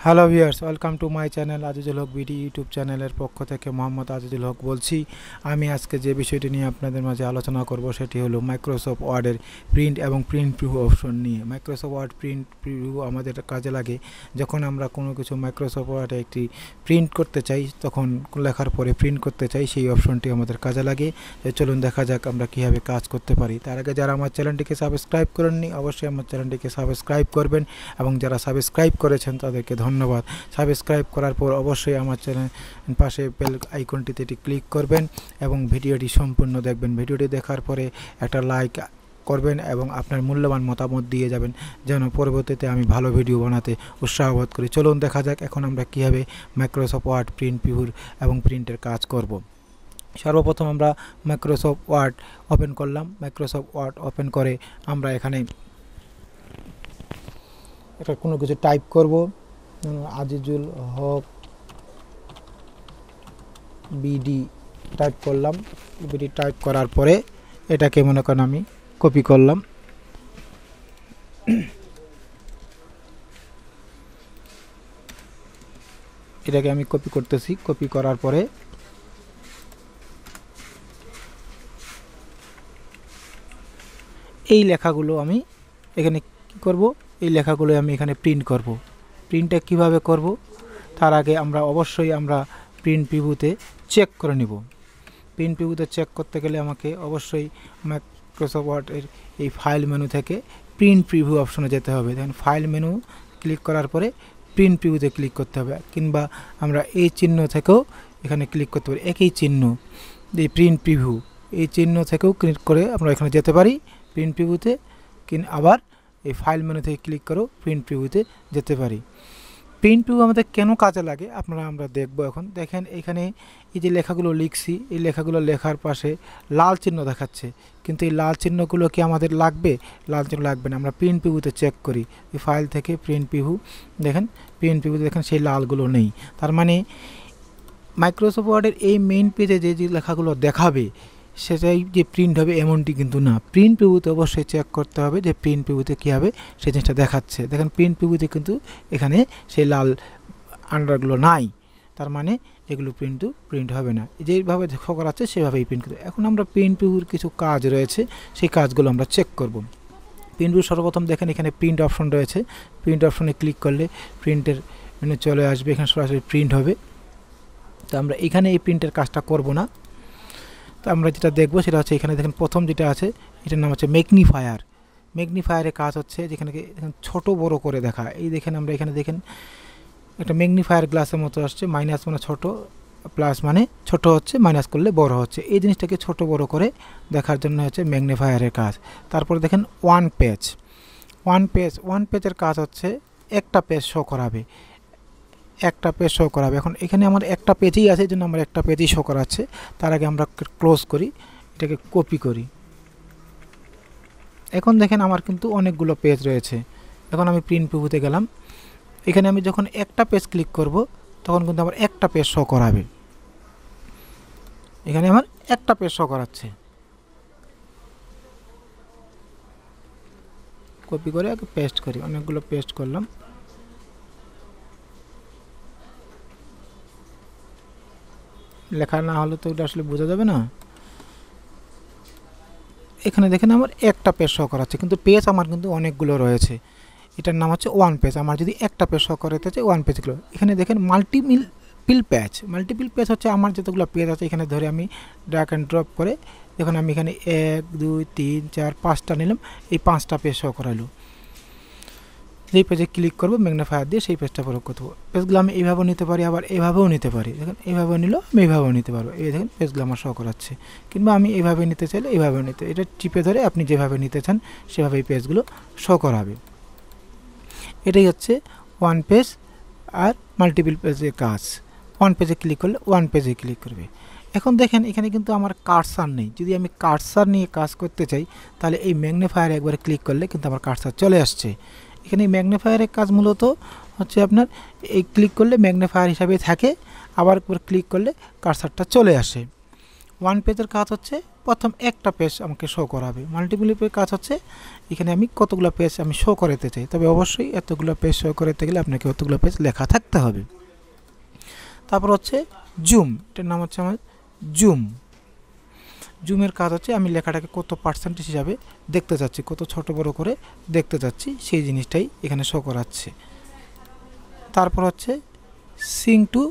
Hello viewers, welcome to my channel Azizul Haque BD YouTube চ্যানেলের পক্ষ থেকে মোহাম্মদ আজিজুল হক বলছি। আমি আজকে যে বিষয়টি নিয়ে আপনাদের মাঝে আলোচনা করব সেটি হলো মাইক্রোসফট ওয়ার্ডের প্রিন্ট এবং প্রিন্ট প্রিভিউ অপশন নিয়ে। মাইক্রোসফট ওয়ার্ড প্রিন্ট প্রিভিউ আমাদের কাজে লাগে যখন আমরা কোনো কিছু মাইক্রোসফট ওয়ার্ডে একটি প্রিন্ট করতে চাই, তখন লেখার পরে প্রিন্ট করতে চাই, সেই অপশনটি আমাদের কাজে লাগে। চলুন দেখা যাক আমরা কীভাবে কাজ করতে পারি। তার আগে যারা আমার চ্যানেলটিকে সাবস্ক্রাইব করেননি অবশ্যই আমার চ্যানেলটিকে সাবস্ক্রাইব করবেন, এবং যারা সাবস্ক্রাইব করেছেন তাদেরকে ধন্যবাদ। সাবস্ক্রাইব করার পর অবশ্যই আমার চ্যানেল পাশে বেল আইকনটিতে ক্লিক করবেন এবং ভিডিওটি সম্পূর্ণ দেখবেন। ভিডিওটি দেখার পরে একটা লাইক করবেন এবং আপনার মূল্যবান মতামত দিয়ে যাবেন, যেন পরবর্তীতে আমি ভালো ভিডিও বানাতে উৎসাহ বোধ করি। চলুন দেখা যাক এখন আমরা কীভাবে মাইক্রোসফট ওয়ার্ড প্রিন্ট প্রিভিউ এবং প্রিন্টের কাজ করব। সর্বপ্রথম আমরা মাইক্রোসফট ওয়ার্ড ওপেন করলাম। মাইক্রোসফট ওয়ার্ড ওপেন করে আমরা এখানে একটা কোনো কিছু টাইপ করব। আজিজুল হক বিডি টাইপ করলাম। বিডি টাইপ করার পরে এটাকে মনে করেন আমি কপি করলাম। এটাকে আমি কপি করতেছি। কপি করার পরে এই লেখাগুলো আমি এখানে কি করব, এই লেখাগুলো আমি এখানে প্রিন্ট করব। প্রিন্টটা কিভাবে করব তার আগে আমরা অবশ্যই প্রিন্ট প্রিভিউতে চেক করে নিব। প্রিন্ট প্রিভিউতে চেক করতে গেলে আমাকে অবশ্যই মাইক্রোসফট ওয়ার্ডের এই ফাইল মেনু থেকে প্রিন্ট প্রিভিউ অপশনে যেতে হবে। দেখেন ফাইল মেনু ক্লিক করার পরে প্রিন্ট প্রিভিউতে ক্লিক করতে হবে, কিংবা আমরা এই চিহ্ন থেকেও এখানে ক্লিক করতে পারি। একই চিহ্ন, এই প্রিন্ট প্রিভিউ, এই চিহ্ন থেকেও ক্লিক করে আমরা এখানে যেতে পারি প্রিন্ট প্রিভিউতে, আবার এই ফাইল মেনু থেকে ক্লিক করেও প্রিন্ট প্রিভিউতে যেতে পারি। প্রিন্ট প্রিভিউ আমাদের কেন কাজে লাগে আমরা দেখব এখন। দেখেন এখানে এই যে লেখাগুলো লিখছি, এই লেখাগুলো লেখার পাশে লাল চিহ্ন দেখাচ্ছে, কিন্তু এই লাল চিহ্নগুলো কি আমাদের লাগবে? লাল চিহ্ন লাগবে না। আমরা প্রিন্ট প্রিভিউতে চেক করি, এই ফাইল থেকে প্রিন্ট প্রিভিউ, দেখেন প্রিন্ট প্রিভিউতে দেখেন সেই লালগুলো নেই। তার মানে মাইক্রোসফট ওয়ার্ডের এই মেইন পেজে যে যে লেখাগুলো দেখাবে সেটাই যে প্রিন্ট হবে এমনটি কিন্তু না। প্রিন্ট প্রিভিউতে অবশ্যই চেক করতে হবে যে প্রিন্ট প্রিভিউতে কী হবে সেই জিনিসটা দেখাচ্ছে। দেখেন প্রিন্ট প্রিভিউতে কিন্তু এখানে সেই লাল আন্ডারগুলো নাই, তার মানে এগুলো প্রিন্ট হবে না। যেইভাবে দেখা করাচ্ছে সেভাবেই প্রিন্ট করতে। এখন আমরা প্রিন্ট প্রিভিউর কিছু কাজ রয়েছে, সেই কাজগুলো আমরা চেক করব। প্রিন্ট প্রিভিউ সর্বপ্রথম দেখেন এখানে প্রিন্ট অপশন রয়েছে। প্রিন্ট অপশনে ক্লিক করলে প্রিন্টের মেনু চলে আসবে, এখানে সরাসরি প্রিন্ট হবে। তো আমরা এখানে এই প্রিন্টের কাজটা করব না। তো আমরা যেটা দেখব সেটা হচ্ছে এখানে দেখেন প্রথম যেটা আছে এটার নাম হচ্ছে ম্যাগনিফায়ার। ম্যাগনিফায়ারের কাজ হচ্ছে যেখানে ছোট বড় করে দেখা। এই দেখেন আমরা এখানে দেখেন একটা ম্যাগনিফায়ার গ্লাসের মতো আসছে, মাইনাস মানে ছোট, প্লাস মানে ছোট হচ্ছে, মাইনাস করলে বড় হচ্ছে। এই জিনিসটাকে ছোট বড় করে দেখার জন্য হচ্ছে ম্যাগনিফায়ারের কাজ। তারপরে দেখেন ওয়ান পেজের কাজ হচ্ছে একটা পেজ শো করাবে, একটা পেজ শো করাবে। এখন এখানে আমার একটা পেজই আছে, এই জন্য আমার একটা পেজই শো করাচ্ছে। তার আগে আমরা ক্লোজ করি, এটাকে কপি করি। এখন দেখেন আমার কিন্তু অনেকগুলো পেজ রয়েছে। এখন আমি প্রিন্ট প্রিভিউতে গেলাম, এখানে আমি যখন একটা পেজ ক্লিক করব তখন কিন্তু আমার একটা পেজ শো করাবে। এখানে আমার একটা পেজ শো করাচ্ছে। কপি করে আগে পেস্ট করি, অনেকগুলো পেস্ট করলাম। লেখা না হলে তো এটা আসলে বোঝা যাবে না। এখানে দেখেন আমার একটা পেজ শো করাচ্ছে, কিন্তু পেজ আমার কিন্তু অনেকগুলো রয়েছে। এটার নাম হচ্ছে ওয়ান পেজ। আমার যদি একটা পেজ শো করাতে চাই ওয়ান পেজগুলো। এখানে দেখেন মাল্টিপিল পেজ হচ্ছে আমার যতগুলো পেজ আছে এখানে ধরে আমি ড্র্যাগ অ্যান্ড ড্রপ করে দেখুন আমি এখানে 1 2 3 4 5টা নিলাম, এই 5টা পেজ শো করাইলো। যেই পেজে ক্লিক করবো ম্যাগনিফায়ার দিয়ে সেই পেজটা প্রয়োগ করতে হবে। পেজগুলো আমি এইভাবেও নিতে পারি, আবার এইভাবেও নিতে পারি। দেখেন এইভাবেও নিল, আমি এইভাবেও নিতে পারবো। এই দেখেন পেজগুলো আমার শো করাচ্ছে। কিংবা আমি এইভাবে নিতে চাইলে এইভাবেও নিতে, এটা টিপে ধরে আপনি যেভাবে নিতে চান সেভাবে এই পেজগুলো শো করাবে। এটাই হচ্ছে ওয়ান পেজ আর মাল্টিপল পেজের কাজ। ওয়ান পেজে ক্লিক করলে ওয়ান পেজে ক্লিক করবে। এখন দেখেন এখানে কিন্তু আমার কার্সার নেই। যদি আমি কার্সার নিয়ে কাজ করতে চাই তাহলে এই ম্যাগনিফায়ারে একবার ক্লিক করলে কিন্তু আমার কার্সার চলে আসছে। এখানে ম্যাগনিফায়ারের কাজ মূলত হচ্ছে আপনার এই ক্লিক করলে ম্যাগনিফায়ার হিসাবে থাকে, আবার একবার ক্লিক করলে কার্সারটা চলে আসে। ওয়ান পেজের কাজ হচ্ছে প্রথম একটা পেজ আমাকে শো করাবে। মাল্টিপল পেজ কাজ হচ্ছে এখানে আমি কতগুলো পেজ আমি শো করাতে চাই, তবে অবশ্যই এতগুলো পেজ শো করাতে গেলে আপনাকে কতগুলো পেজ লেখা থাকতে হবে। তারপর হচ্ছে জুম, এটার নাম হচ্ছে আমার জুম। জুমের কাজ হচ্ছে আমি লেখাটাকে কত পার্সেন্টেজ হিসাবে দেখতে চাচ্ছি, কত ছোট বড় করে দেখতে চাচ্ছি, সেই জিনিসটাই এখানে শো করাচ্ছে। তারপর হচ্ছে সিং টু,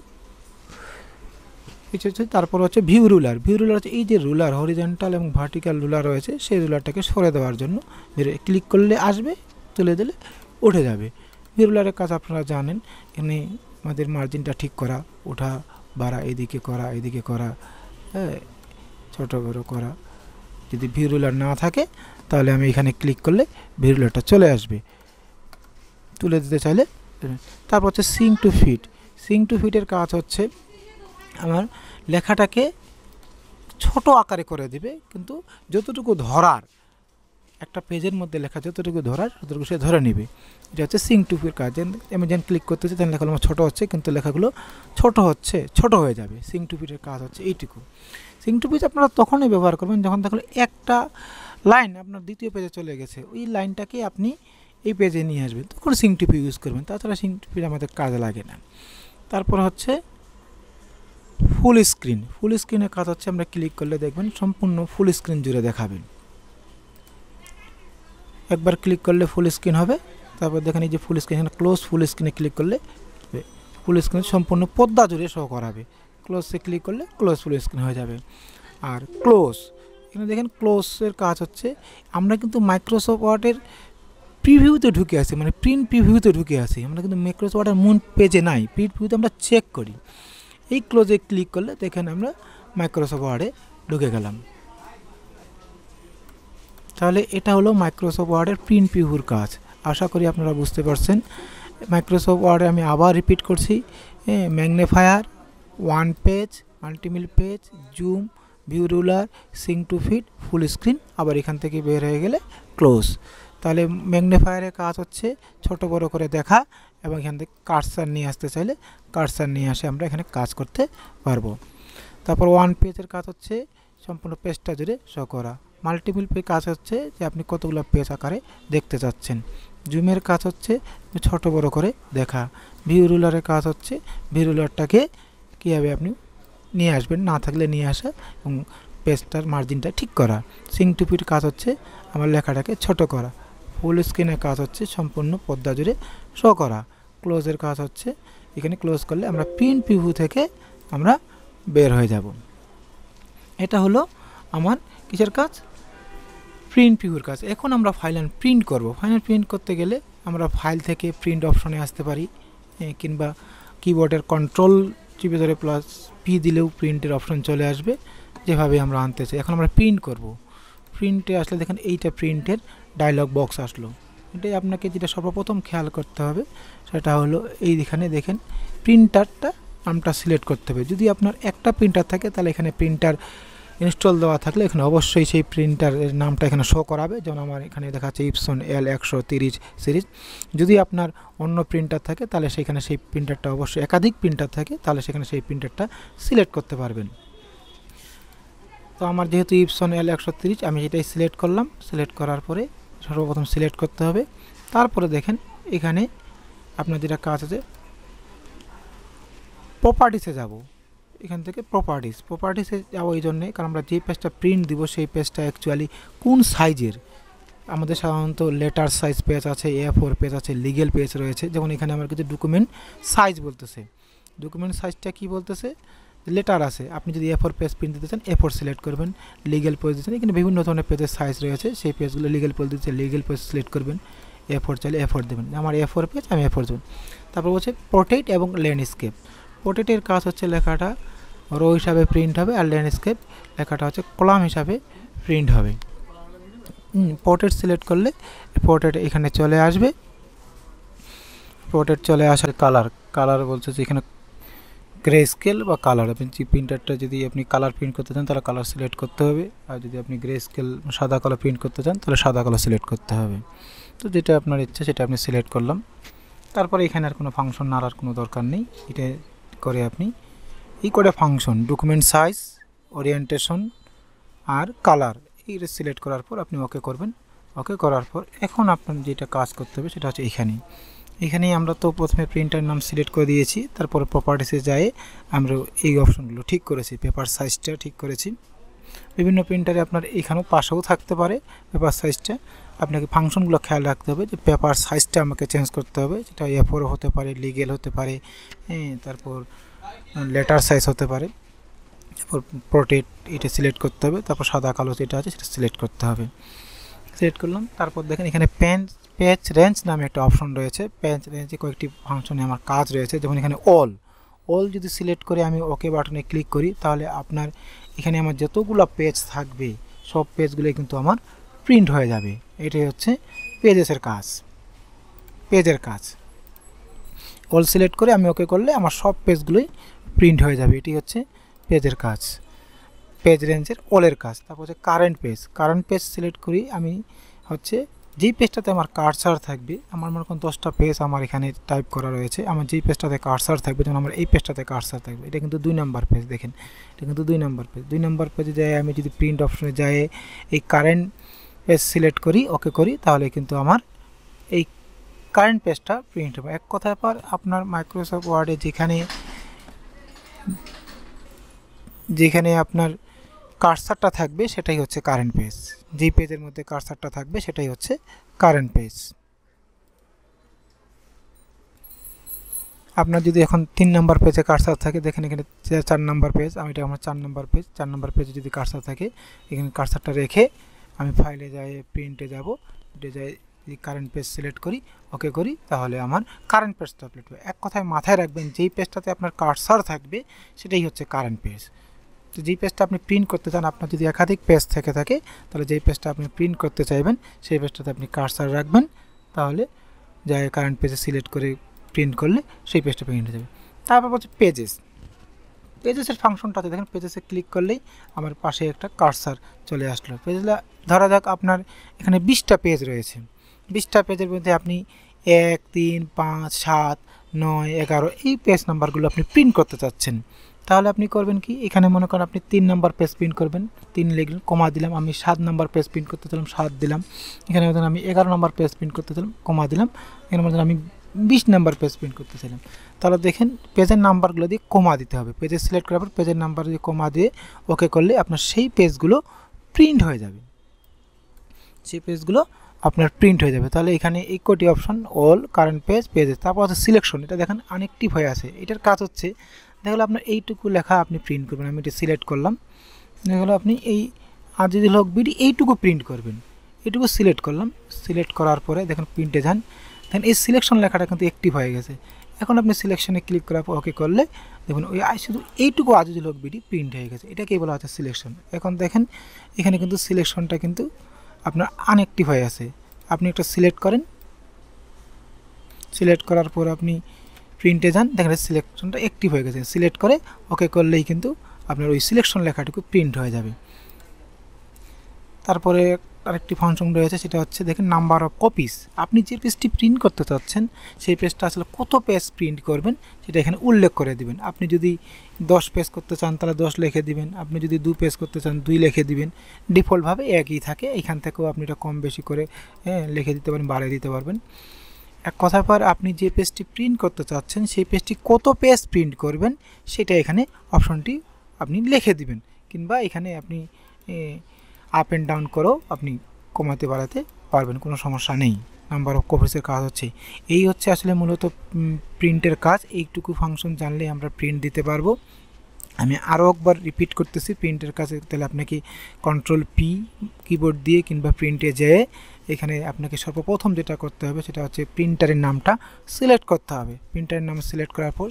তারপর হচ্ছে ভিউ রুলার। ভিউ রুলার হচ্ছে এই যে রুলার হরিজন্টাল এবং ভার্টিক্যাল রুলার রয়েছে, সেই রুলারটাকে সরে দেওয়ার জন্য ক্লিক করলে আসবে, তুলে দিলে উঠে যাবে। ভিউ রুলারের কাজ আপনারা জানেন, এখানে আমাদের মার্জিনটা ঠিক করা, ওঠা বাড়া, এদিকে করা এদিকে করা, হ্যাঁ, ছোট বড় করা। যদি ভিউ রুলার না থাকে তাহলে আমি এখানে ক্লিক করলে ভিউ রুলারটা চলে আসবে, তুলে দিতে চাইলে। তারপর হচ্ছে সিং টু ফিট। সিং টু ফিটের কাজ হচ্ছে আমার লেখাটাকে ছোট আকারে করে দিবে, কিন্তু যতটুকু ধরার, একটা পেজের মধ্যে লেখা যতটুকু ধরার ততটুকু সে ধরে নেবে। এটা হচ্ছে সিং টু ফিট কাজ। আমি যেন ক্লিক করতেছি তখন লেখাগুলো আমার ছোটো হচ্ছে, কিন্তু লেখাগুলো ছোট হয়ে যাবে। সিং টু ফিটের কাজ হচ্ছে এইটুকু। সিং টু ফিট আপনারা তখনই ব্যবহার করবেন যখন দেখুন একটা লাইন আপনার দ্বিতীয় পেজে চলে গেছে, ওই লাইনটাকে আপনি এই পেজে নিয়ে আসবেন, তখন সিং টু ফিট ইউজ করবেন, তাছাড়া সিং টু ফিট আমাদের কাজে লাগে না। তারপর হচ্ছে ফুল স্ক্রিন। ফুল স্ক্রিনের কাজ হচ্ছে আমরা ক্লিক করলে দেখবেন সম্পূর্ণ ফুল স্ক্রিন জুড়ে দেখাবেন। একবার ক্লিক করলে ফুল স্ক্রিন হবে। তারপর দেখেন এই যে ফুল স্ক্রিন, এখানে ক্লোজ ফুল স্ক্রিনে ক্লিক করলে ফুল স্ক্রিন সম্পূর্ণ পর্দা জুড়ে শো করাবে। ক্লোজে ক্লিক করলে ক্লোজ ফুল স্ক্রিন হয়ে যাবে। আর ক্লোজ, এখানে দেখেন ক্লোজের কাজ হচ্ছে আমরা কিন্তু মাইক্রোসফট ওয়ার্ডের প্রিভিউতে ঢুকে আসি, মানে প্রিন্ট প্রিভিউতে ঢুকে আসি, আমরা কিন্তু মাইক্রোসফট ওয়ার্ডের মূল পেজে নাই, প্রিন্ট প্রিভিউতে আমরা চেক করি। এই ক্লোজে ক্লিক করলে দেখেন আমরা মাইক্রোসফট ওয়ার্ডে ঢুকে গেলাম। তাহলে এটা হলো মাইক্রোসফট ওয়ার্ডের প্রিন্ট প্রিভিউর কাজ। আশা করি আপনারা বুঝতে পারছেন। মাইক্রোসফট ওয়ার্ডে আমি আবার রিপিট করছি, magnifier, one page, multiple page, zoom, view ruler, সিং টু ফিট, ফুল স্ক্রিন, আবার এখান থেকে বের হয়ে গেলে ক্লোজ। তাহলে ম্যাগনিফায়ারের কাজ হচ্ছে ছোট বড় করে দেখা, এবং এখান থেকে কার্সার নিয়ে আসতে চাইলে কার্সার নিয়ে আসে আমরা এখানে কাজ করতে পারবো। তারপর ওয়ান পেজের কাজ হচ্ছে সম্পূর্ণ পেজটা জুড়ে শো করা। মাল্টিপল পেজ কাজ হচ্ছে যে আপনি কতগুলো পেজ আকারে দেখতে চাচ্ছেন। জুমের কাজ হচ্ছে ছোট বড় করে দেখা। ভিউ রুলারের কাজ হচ্ছে ভিউ রুলারটাকে কীভাবে আপনি নিয়ে আসবেন, না থাকলে নিয়ে আসা এবং পেজটার মার্জিনটা ঠিক করা। সিং টু ফিট কাজ হচ্ছে আমার লেখাটাকে ছোট করা। ফুল স্ক্রিনের কাজ হচ্ছে সম্পূর্ণ পর্দা জুড়ে শো করা। ক্লোজের কাজ হচ্ছে এখানে ক্লোজ করলে আমরা প্রিন্ট প্রিভিউ থেকে আমরা বের হয়ে যাব। এটা হলো আমার কিসের কাজ? প্রিন্ট প্রিভিউর কাজ। এখন আমরা ফাইল প্রিন্ট করব। ফাইল প্রিন্ট করতে গেলে আমরা ফাইল থেকে প্রিন্ট অপশনে আসতে পারি, কিংবা কিবোর্ডের কন্ট্রোল চিপে ধরে প্লাস পি দিলেও প্রিন্টের অপশন চলে আসবে, যেভাবে আমরা আনতে চাই। এখন আমরা প্রিন্ট করব। প্রিন্টে আসলে দেখেন এইটা প্রিন্টের ডায়লগ বক্স আসলো। এটাই আপনাকে যেটা সর্বপ্রথম খেয়াল করতে হবে সেটা হলো এইখানে দেখেন প্রিন্টারটা নামটা সিলেক্ট করতে হবে। যদি আপনার একটা প্রিন্টার থাকে তাহলে এখানে প্রিন্টার ইনস্টল দেওয়া থাকলে এখানে অবশ্যই সেই প্রিন্টারের নামটা এখানে শো করাবে। যেমন আমার এখানে দেখাচ্ছে ইপসন L130 সিরিজ। যদি আপনার অন্য প্রিন্টার থাকে তাহলে সেখানে সেই প্রিন্টারটা, অবশ্যই একাধিক প্রিন্টার থাকে তাহলে সেখানে সেই প্রিন্টারটা সিলেক্ট করতে পারবেন। তো আমার যেহেতু ইপসন L130 আমি এটাই সিলেক্ট করলাম। সিলেক্ট করার পরে সর্বপ্রথম সিলেক্ট করতে হবে। তারপরে দেখেন এখানে আপনার যেটা কাজ আছে প্রপার্টিসে যাব। এখান থেকে প্রপার্টিসে যাবো এই জন্যে কারণ আমরা যে পেজটা প্রিন্ট দিব সেই পেজটা অ্যাকচুয়ালি কোন সাইজের। আমাদের সাধারণত লেটার সাইজ পেজ আছে, A4 পেজ আছে, লিগেল পেজ রয়েছে। যেমন এখানে আমার কিছু ডকুমেন্ট সাইজ বলতেছে। ডকুমেন্ট সাইজটা কি বলতেছে? লেটার আছে। আপনি যদি A4 পেজ প্রিন্ট দিতে চান A4 সিলেক্ট করবেন। লিগেল পেজ দিচ্ছেন, এখানে বিভিন্ন ধরনের পেজের সাইজ রয়েছে, সেই পেজগুলো লিগেল পেজ দিচ্ছে লিগেল পেজ সিলেক্ট করবেন। A4 চাইলে A4 দেবেন। আমার A4 পেজ, আমি A4 দেবেন। তারপর হচ্ছে পোর্ট্রেট এবং ল্যান্ডস্কেপ। পোর্ট্রেটের কাজ হচ্ছে লেখাটা রো হিসাবে প্রিন্ট হবে, আর ল্যান্ডস্কেপ লেখাটা হচ্ছে কলাম হিসাবে প্রিন্ট হবে। পোর্ট্রেট সিলেক্ট করলে পোর্ট্রেট এখানে চলে আসবে। পোর্ট্রেট চলে আসার কালার বলছে যে এখানে গ্রে স্কেল বা কালার। আপনি যে প্রিন্টারটা যদি আপনি কালার প্রিন্ট করতে চান তাহলে কালার সিলেক্ট করতে হবে, আর যদি আপনি গ্রে স্কেল সাদা কালার প্রিন্ট করতে চান তাহলে সাদা কালার সিলেক্ট করতে হবে। তো যেটা আপনার ইচ্ছা সেটা আপনি সিলেক্ট করলাম। তারপরে এখানে আর কোনো ফাংশন নাড়ার কোনো দরকার নেই। এটা করে আপনি এই করে ফাংশন ডকুমেন্ট সাইজ, ওরিয়েন্টেশন, আর কালার এইটা সিলেক্ট করার পর আপনি ওকে করবেন। ওকে করার পর এখন আপনার যেটা কাজ করতে হবে সেটা হচ্ছে এখানেই আমরা তো প্রথমে প্রিন্টার নাম সিলেক্ট করে দিয়েছি, তারপরে প্রপার্টিসে যাই আমরা এই অপশনগুলো ঠিক করেছি, পেপার সাইজটা ঠিক করেছি। বিভিন্ন প্রিন্টারে আপনার এখানেও পাশেও থাকতে পারে পেপার সাইজটা, আপনাকে ফাংশনগুলো খেয়াল রাখতে হবে যে পেপার সাইজটা আমাকে চেঞ্জ করতে হবে, যেটা A4 হতে পারে, লিগেল হতে পারে, তারপর লেটার সাইজ হতে পারে, তারপর প্রোটেক্ট এটা সিলেক্ট করতে হবে, তারপর সাদা কালো যেটা আছে সেটা সিলেক্ট করতে হবে। সিলেক্ট করলাম, তারপর দেখেন এখানে পেজ রেঞ্জ নামে একটা অপশন রয়েছে। পেজ রেঞ্জে কয়েকটি ফাংশনে আমার কাজ রয়েছে, যেমন এখানে অল যদি সিলেক্ট করে আমি ওকে বাটনে ক্লিক করি তাহলে আপনার এখানে আমার যতগুলো পেজ থাকবে সব পেজগুলো কিন্তু আমার প্রিন্ট হয়ে যাবে। এটাই হচ্ছে পেজের কাজ। অল সিলেক্ট করে আমি ওকে করলে আমার সব পেজগুলোই প্রিন্ট হয়ে যাবে। এটি হচ্ছে পেজের কাজ, পেজ রেঞ্জের অলের কাজ। তারপর হচ্ছে কারেন্ট পেজ সিলেক্ট করি আমি হচ্ছে যেই পেজটাতে আমার কার্সার থাকবে, আমার মনে করেন 10টা পেজ আমার এখানে টাইপ করা রয়েছে, আমার যেই পেজটাতে কার্সার থাকবে, যেমন আমার এই পেজটাতে কার্সার থাকবে, এটা কিন্তু 2 নম্বর পেজ। দেখেন এটা কিন্তু 2 নম্বর পেজ। 2 নম্বর পেজে যাই আমি যদি প্রিন্ট অপশনে যাই এই কারেন্ট পেজ সিলেক্ট করি, ওকে করি, তাহলে কিন্তু আমার এই কারেন্ট পেজটা প্রিন্ট হবে। এক কথায় পর আপনার মাইক্রোসফট ওয়ার্ডে যেখানে আপনার কার্সারটা থাকবে সেটাই হচ্ছে কারেন্ট পেজ। যেই পেজের মধ্যে কার্সারটা থাকবে সেটাই হচ্ছে কারেন্ট পেজ। আপনার যদি এখন 3 নম্বর পেজে কার্সার থাকে, দেখেন এখানে 4 নম্বর পেজ, আমি এটা আমার 4 নম্বর পেজ। 4 নম্বর পেজে যদি কার্সার থাকে, এখানে কার্সারটা রেখে আমি ফাইলে যাই, প্রিন্টে যাব, যাই কারেন্ট পেজ সিলেক্ট করি, ওকে করি, তাহলে আমার কারেন্ট পেজটা আপলোড হবে। এক কথায় মাথায় রাখবেন যেই পেজটাতে আপনার কার্সার থাকবে সেটাই হচ্ছে কারেন্ট পেজ। তো যেই পেজটা আপনি প্রিন্ট করতে চান, আপনার যদি একাধিক পেজ থেকে থাকে তাহলে যেই পেজটা আপনি প্রিন্ট করতে চাইবেন সেই পেজটাতে আপনি কার্সার রাখবেন, তাহলে যাই কারেন্ট পেজে সিলেক্ট করে প্রিন্ট করলে সেই পেজটা প্রিন্ট হয়ে যাবে। তারপর হচ্ছে পেজেসের ফাংশনটাতে দেখেন, পেজেসে ক্লিক করলেই আমার পাশে একটা কার্সার চলে আসলো। পেজটা ধরা যাক আপনার এখানে 20টা পেজ রয়েছে, 20টা পেজের মধ্যে আপনি 1, 3, 5, 7, 9, 11 এই পেজ নাম্বারগুলো আপনি প্রিন্ট করতে চাচ্ছেন, তাহলে আপনি করবেন কি, এখানে মনে করেন আপনি 3 নম্বর পেজ প্রিন্ট করবেন, 3 লিখলেন, কমা দিলাম, আমি 7 নম্বর পেজ প্রিন্ট করতে চাইলাম, 7 দিলাম, এখানে মধ্যে আমি 11 নম্বর পেজ প্রিন্ট করতে চাইলাম, কমা দিলাম, এখানে মধ্যে আমি 20 নম্বর পেজ প্রিন্ট করতে চাইলাম। তাহলে দেখেন পেজের নাম্বারগুলো দিয়ে কমা দিতে হবে, পেজে সিলেক্ট করার পর পেজের নাম্বার দিয়ে কমা দিয়ে ওকে করলে আপনার সেই পেজগুলো প্রিন্ট হয়ে যাবে, সেই পেজগুলো আপনার প্রিন্ট হয়ে যাবে। তাহলে এখানে এই কোটি অপশন, অল, কারেন্ট পেজেস, তারপর হচ্ছে সিলেকশন, এটা দেখেন আনএক্টিভ হয়ে আছে। এটার কাজ হচ্ছে দেখলো আপনার এইটুকু লেখা আপনি প্রিন্ট করবেন, আমি এটা সিলেক্ট করলাম, দেখলো আপনি এই আজিজুল হক বিডি এইটুকু প্রিন্ট করবেন, এইটুকু সিলেক্ট করলাম, সিলেক্ট করার পরে দেখেন প্রিন্টে যান, দেখেন এই সিলেকশন লেখাটা কিন্তু অ্যাক্টিভ হয়ে গেছে। এখন আপনি সিলেকশনে ক্লিক করার পর ওকে করলে দেখুন ওই শুধু এইটুকু আজিজুল হক বিডি প্রিন্ট হয়ে গেছে, এটাকেই বলা হচ্ছে সিলেকশন। এখন দেখেন এখানে কিন্তু সিলেকশনটা কিন্তু আপনার আনঅ্যাক্টিভ হয়ে আছে। আপনি একটা সিলেক্ট করেন, সিলেক্ট করার পর আপনি প্রিন্টে যান, দেখেন সিলেকশনটা অ্যাক্টিভ হয়ে গেছে, সিলেক্ট করে ওকে করলেই কিন্তু আপনার ওই সিলেকশন লেখাটুকু প্রিন্ট হয়ে যাবে। তারপরে আরেকটি ফাংশন রয়েছে, সেটা হচ্ছে দেখেন নাম্বার অফ কপিস। আপনি যে পেজটি প্রিন্ট করতে চাচ্ছেন সেই পেজটা আসলে কত পেজ প্রিন্ট করবেন সেটা এখানে উল্লেখ করে দিবেন। আপনি যদি 10 পেজ করতে চান তাহলে 10 লিখে দিবেন, আপনি যদি 2 পেজ করতে চান 2 লিখে দিবেন, ডিফল্টভাবে একই থাকে। এখান থেকেও আপনি এটা কম বেশি করে লিখে দিতে পারেন, বাড়িয়ে দিতে পারবেন। এক কথার পর আপনি যে পেজটি প্রিন্ট করতে চাচ্ছেন সেই পেজটি কত পেজ প্রিন্ট করবেন সেটা এখানে অপশনটি আপনি লিখে দিবেন, কিংবা এখানে আপনি আপ অ্যান্ড ডাউন করেও আপনি কমাতে বাড়াতে পারবেন, কোনো সমস্যা নেই। নাম্বার অফ কপিসের কাজ হচ্ছে এই, হচ্ছে আসলে মূলত প্রিন্টের কাজ। এইটুকু ফাংশন জানলে আমরা প্রিন্ট দিতে পারবো। আমি আরও একবার রিপিট করতেছি, প্রিন্টের কাছে তাহলে আপনাকে Ctrl+P কিবোর্ড দিয়ে কিংবা প্রিন্টে যেয়ে এখানে আপনাকে সর্বপ্রথম যেটা করতে হবে সেটা হচ্ছে প্রিন্টারের নামটা সিলেক্ট করতে হবে। প্রিন্টারের নাম সিলেক্ট করার পর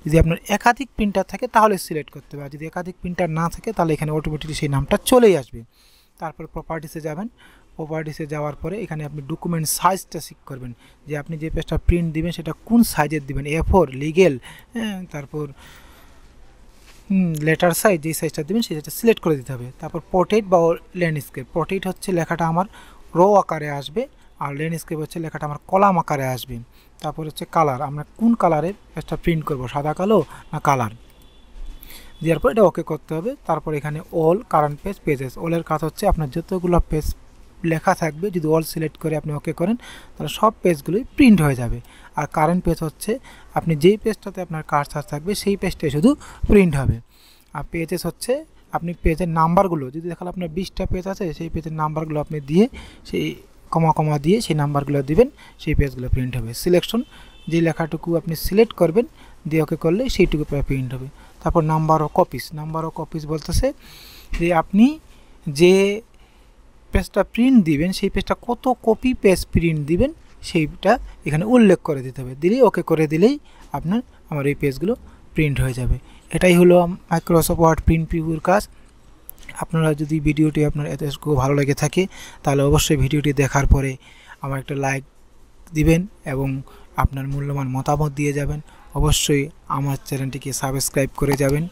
যদি আপনার একাধিক প্রিন্টার থাকে তাহলে সিলেক্ট করতে হবে, আর যদি একাধিক প্রিন্টার না থাকে তাহলে এখানে অটোমেটিকলি সেই নামটা চলেই আসবে। তারপর প্রপার্টিসে যাবেন, প্রপার্টিসে যাওয়ার পরে এখানে আপনি ডকুমেন্ট সাইজটা ঠিক করবেন, যে আপনি যে পেজটা প্রিন্ট দিবেন সেটা কোন সাইজের দিবেন, A4, লিগেল, তারপর লেটার সাইজ, যেই সাইজটা দেবেন সেটা সিলেক্ট করে দিতে হবে। তারপর পোর্ট্রেট বা ল্যান্ডস্কেপ, পোর্ট্রেট হচ্ছে লেখাটা আমার রো আকারে আসবে, আর ল্যান্ডস্কেপ হচ্ছে লেখাটা আমার কলাম আকারে আসবে। তারপর হচ্ছে কালার, আমরা কোন কালারের পেজটা প্রিন্ট করব, সাদা কালো না কালার। দেওয়ার পর এটা ওকে করতে হবে। তারপর এখানে অল কারেন্ট পেজেস, অলের কাজ হচ্ছে আপনার যতগুলো পেজ লেখা থাকবে যদি অল সিলেক্ট করে আপনি ওকে করেন তাহলে সব পেজগুলোই প্রিন্ট হয়ে যাবে। আর কারেন্ট পেজ হচ্ছে আপনি যেই পেজটাতে আপনার কার্সার থাকবে সেই পেজটাই শুধু প্রিন্ট হবে। আর পেজেস হচ্ছে আপনি পেজের নাম্বারগুলো যদি দেখালে আপনার 20টা পেজ আছে সেই পেজের নাম্বারগুলো আপনি দিয়ে সেই কমা দিয়ে সেই নাম্বারগুলো দিবেন, সেই পেজগুলো প্রিন্ট হবে। সিলেকশন, যে লেখাটুকু আপনি সিলেক্ট করবেন দিয়ে ওকে করলে সেইটুকু প্রিন্ট হবে। তারপর নাম্বার অফ কপিস বলতেছে যে আপনি যে পেজটা প্রিন্ট দিবেন সেই পেজটা কত কপি পেজ প্রিন্ট দিবেন সেইটা এখানে উল্লেখ করে দিতে হবে। দিলেই ওকে করে দিলেই আমার এই পেজগুলো প্রিন্ট হয়ে যাবে। এটাই হলো মাইক্রোসফট ওয়ার্ড প্রিন্ট প্রিভিউর কাজ। আপনারা যদি ভিডিওটি আপনার এতটুকু ভালো লেগে থাকে তাহলে অবশ্যই ভিডিওটি দেখার পরে আমার একটা লাইক দিবেন এবং আপনার মূল্যবান মতামত দিয়ে যাবেন। অবশ্যই আমার চ্যানেলটিকে সাবস্ক্রাইব করে যাবেন